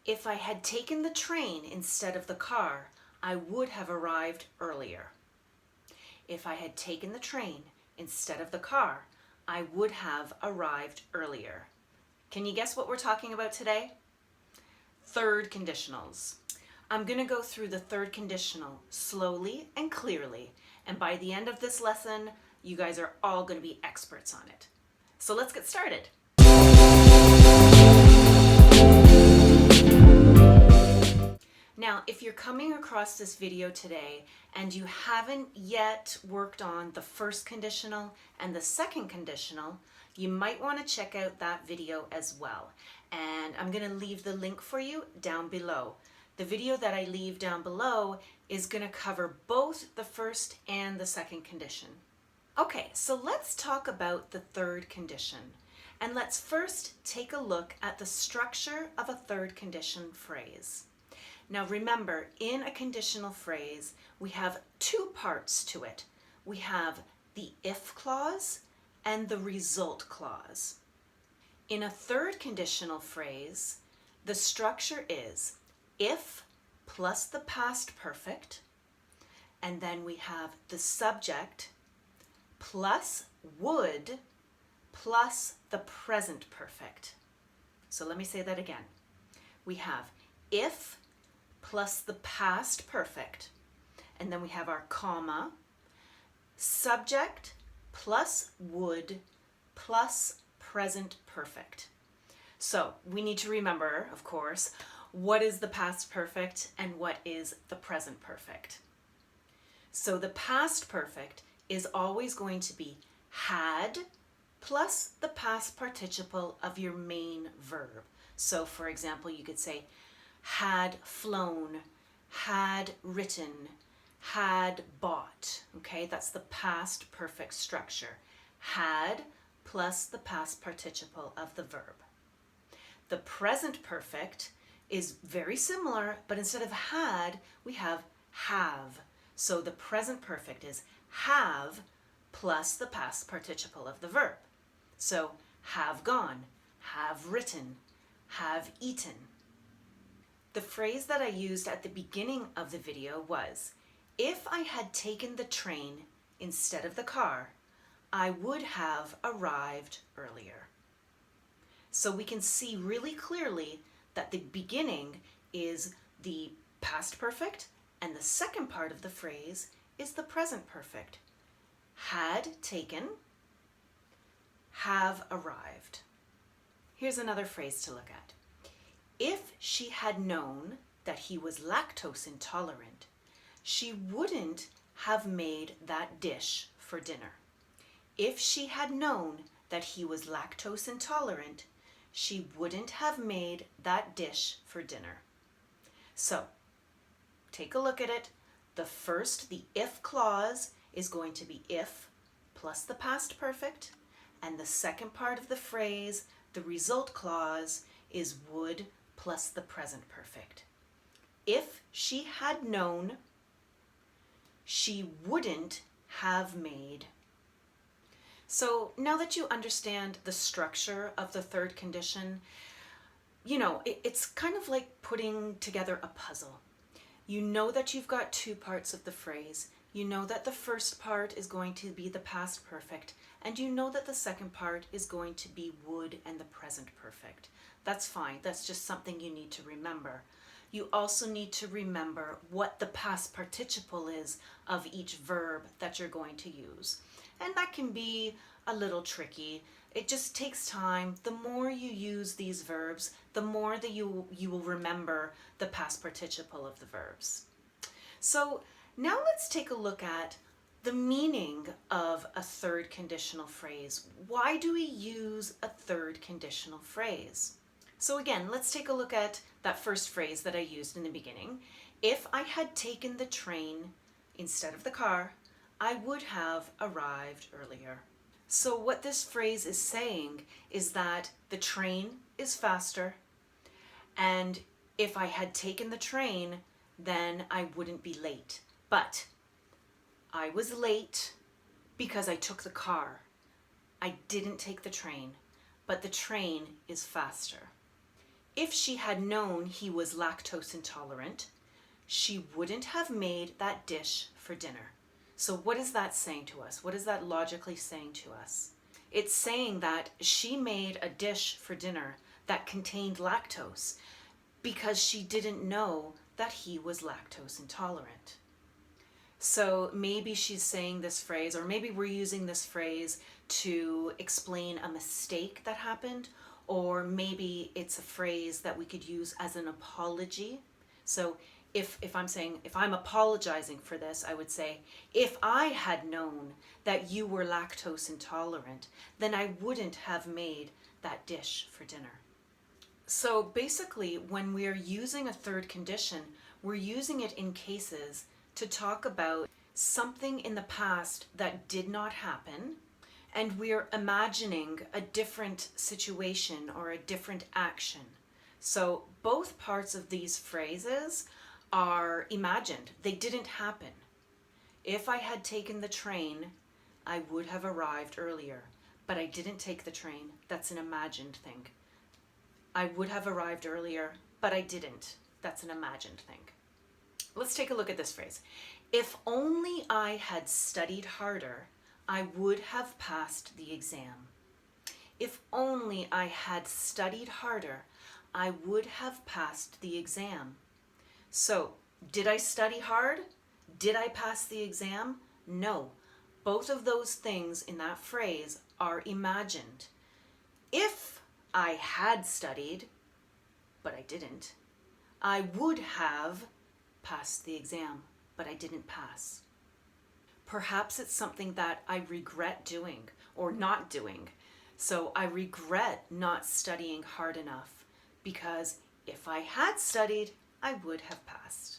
If I had taken the train instead of the car, I would have arrived earlier. If I had taken the train instead of the car, I would have arrived earlier. Can you guess what we're talking about today? Third conditionals. I'm going to go through the third conditional slowly and clearly, and by the end of this lesson, you guys are all going to be experts on it. So let's get started. Now, if you're coming across this video today and you haven't yet worked on the first conditional and the second conditional, you might want to check out that video as well. And I'm going to leave the link for you down below. The video that I leave down below is going to cover both the first and the second condition. Okay, so let's talk about the third condition. And let's first take a look at the structure of a third condition phrase. Now remember, in a conditional phrase, we have two parts to it. We have the if clause and the result clause. In a third conditional phrase, the structure is if plus the past perfect, and then we have the subject plus would plus the present perfect. So let me say that again. We have if plus the past perfect, and then we have our comma, subject plus would plus present perfect. So we need to remember, of course, what is the past perfect and what is the present perfect. So the past perfect is always going to be had plus the past participle of your main verb. So for example, you could say had flown, had written, had bought. Okay, that's the past perfect structure. Had plus the past participle of the verb. The present perfect is very similar, but instead of had, we have. So the present perfect is have plus the past participle of the verb. So have gone, have written, have eaten. The phrase that I used at the beginning of the video was, if I had taken the train instead of the car, I would have arrived earlier. So we can see really clearly that the beginning is the past perfect and the second part of the phrase is the present perfect. Had taken, have arrived. Here's another phrase to look at. If she had known that he was lactose intolerant, she wouldn't have made that dish for dinner. If she had known that he was lactose intolerant, she wouldn't have made that dish for dinner. So, take a look at it. The if clause is going to be if plus the past perfect, and the second part of the phrase, the result clause, is would plus the present perfect. If she had known, she wouldn't have made. So now that you understand the structure of the third condition, it's kind of like putting together a puzzle. You know that you've got two parts of the phrase. You know that the first part is going to be the past perfect, and you know that the second part is going to be would and the present perfect. That's fine. That's just something you need to remember. You also need to remember what the past participle is of each verb that you're going to use. And that can be a little tricky. It just takes time. The more you use these verbs, the more that you will remember the past participle of the verbs. So now let's take a look at the meaning of a third conditional phrase. Why do we use a third conditional phrase? So again, let's take a look at that first phrase that I used in the beginning. If I had taken the train instead of the car, I would have arrived earlier. So what this phrase is saying is that the train is faster, and if I had taken the train, then I wouldn't be late. But I was late because I took the car. I didn't take the train, but the train is faster. If she had known he was lactose intolerant, she wouldn't have made that dish for dinner. So what is that saying to us? What is that logically saying to us? It's saying that she made a dish for dinner that contained lactose because she didn't know that he was lactose intolerant. So maybe she's saying this phrase, or maybe we're using this phrase to explain a mistake that happened, or maybe it's a phrase that we could use as an apology. So if I'm apologizing for this, I would say, if I had known that you were lactose intolerant, then I wouldn't have made that dish for dinner. So basically, when we're using a third condition, we're using it in cases to talk about something in the past that did not happen, and we're imagining a different situation or a different action. So both parts of these phrases are imagined. They didn't happen. If I had taken the train, I would have arrived earlier, but I didn't take the train. That's an imagined thing. I would have arrived earlier, but I didn't. That's an imagined thing. Let's take a look at this phrase. If only I had studied harder, I would have passed the exam. If only I had studied harder, I would have passed the exam. So, did I study hard? Did I pass the exam? No. Both of those things in that phrase are imagined. If I had studied, but I didn't, I would have passed the exam, but I didn't pass. Perhaps it's something that I regret doing or not doing. So I regret not studying hard enough because if I had studied, I would have passed.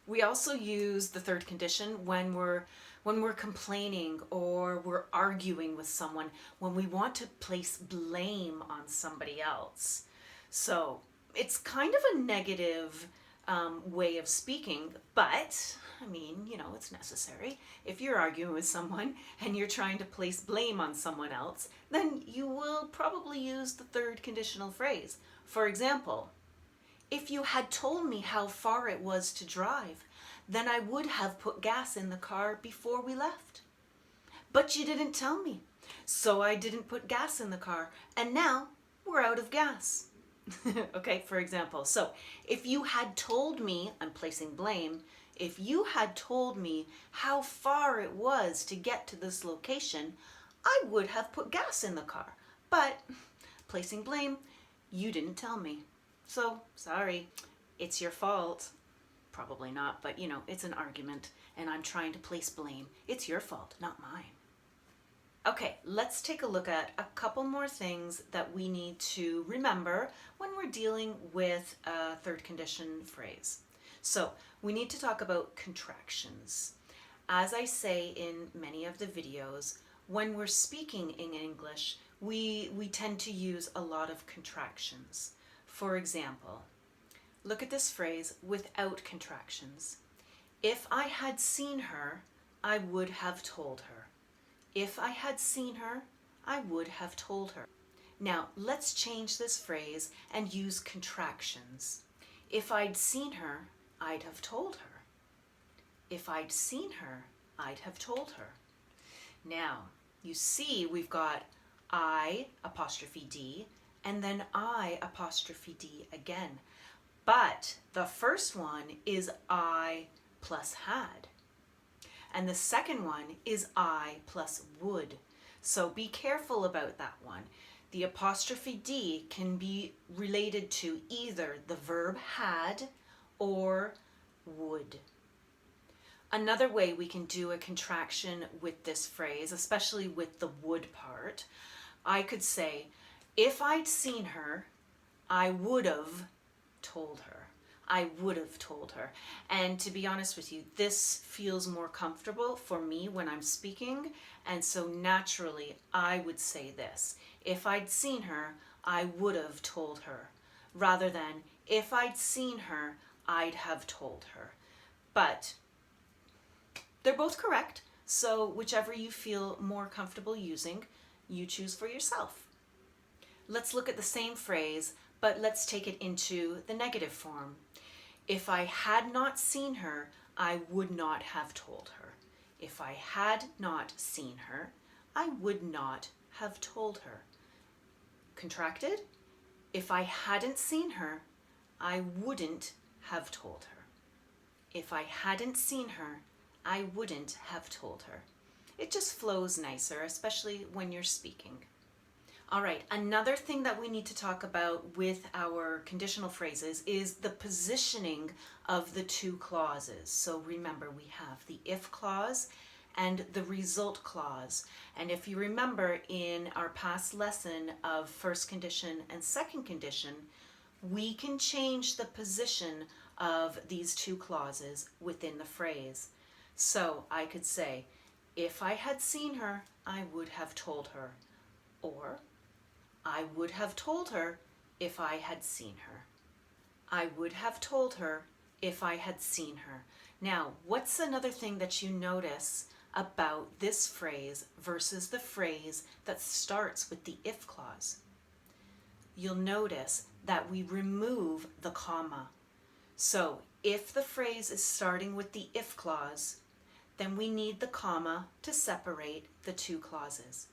We also use the third condition when we're complaining or we're arguing with someone, when we want to place blame on somebody else. So it's kind of a negative way of speaking, but I mean, it's necessary. If you're arguing with someone and you're trying to place blame on someone else, then you will probably use the third conditional phrase. For example, if you had told me how far it was to drive, then I would have put gas in the car before we left. But you didn't tell me, so I didn't put gas in the car, and now we're out of gas. Okay, for example, so if you had told me, I'm placing blame, if you had told me how far it was to get to this location, I would have put gas in the car. But, placing blame, you didn't tell me. So, sorry, it's your fault. Probably not, but it's an argument and I'm trying to place blame. It's your fault, not mine. Okay, let's take a look at a couple more things that we need to remember when we're dealing with a third condition phrase. So, we need to talk about contractions. As I say in many of the videos, when we're speaking in English, we tend to use a lot of contractions. For example, look at this phrase without contractions. If I had seen her, I would have told her. If I had seen her, I would have told her. Now, let's change this phrase and use contractions. If I'd seen her, I'd have told her. If I'd seen her, I'd have told her. Now, you see we've got I apostrophe D and then I apostrophe D again. But the first one is I plus had. And the second one is I plus would. So be careful about that one. The apostrophe D can be related to either the verb had or would. Another way we can do a contraction with this phrase, especially with the would part, I could say, if I'd seen her, I would have told her. I would have told her. And to be honest with you, this feels more comfortable for me when I'm speaking, and so naturally I would say this. If I'd seen her, I would have told her, rather than if I'd seen her, I'd have told her. But they're both correct, so whichever you feel more comfortable using, you choose for yourself. Let's look at the same phrase, But let's take it into the negative form. If I had not seen her, I would not have told her. If I had not seen her, I would not have told her. Contracted? If I hadn't seen her, I wouldn't have told her. If I hadn't seen her, I wouldn't have told her. It just flows nicer, especially when you're speaking. All right, another thing that we need to talk about with our conditional phrases is the positioning of the two clauses. So remember, we have the if clause and the result clause. And if you remember in our past lesson of first condition and second condition, we can change the position of these two clauses within the phrase. So I could say, if I had seen her, I would have told her. Or, I would have told her if I had seen her. I would have told her if I had seen her. Now, what's another thing that you notice about this phrase versus the phrase that starts with the if clause? You'll notice that we remove the comma. So if the phrase is starting with the if clause, then we need the comma to separate the two clauses.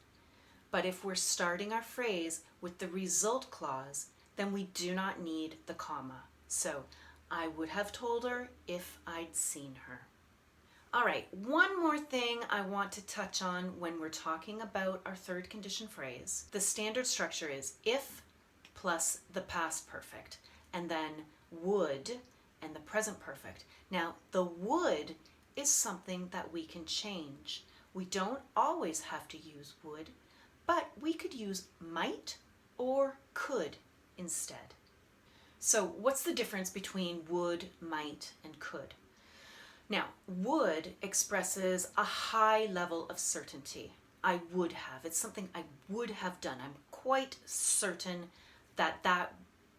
But if we're starting our phrase with the result clause, then we do not need the comma. So I would have told her if I'd seen her. All right, one more thing I want to touch on when we're talking about our third condition phrase. The standard structure is if plus the past perfect, and then would and the present perfect. Now, the would is something that we can change. We don't always have to use would, but we could use might or could instead. So what's the difference between would, might, and could? Now, would expresses a high level of certainty. I would have. It's something I would have done. I'm quite certain that that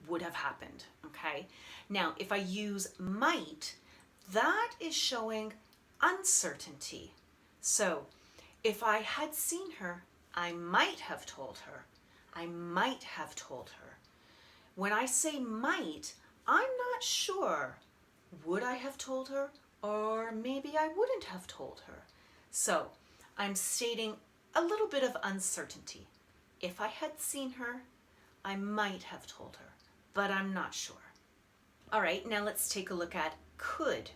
would have happened, okay? Now, if I use might, that is showing uncertainty. So, if I had seen her, I might have told her. I might have told her. When I say might, I'm not sure. Would I have told her? Or maybe I wouldn't have told her. So, I'm stating a little bit of uncertainty. If I had seen her, I might have told her, but I'm not sure. All right, now let's take a look at could.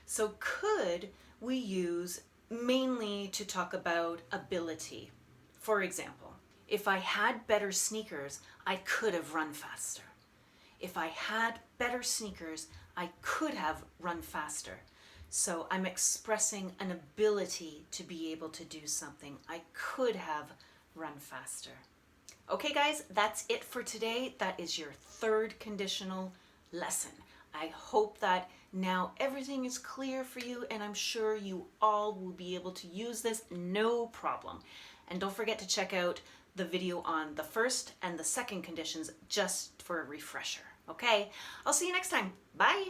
So could we use mainly to talk about ability. For example, if I had better sneakers, I could have run faster. If I had better sneakers, I could have run faster. So I'm expressing an ability to be able to do something. I could have run faster. Okay guys, that's it for today. That is your third conditional lesson. I hope that now everything is clear for you, and I'm sure you all will be able to use this no problem. And don't forget to check out the video on the first and the second conditions just for a refresher. Okay, I'll see you next time. Bye.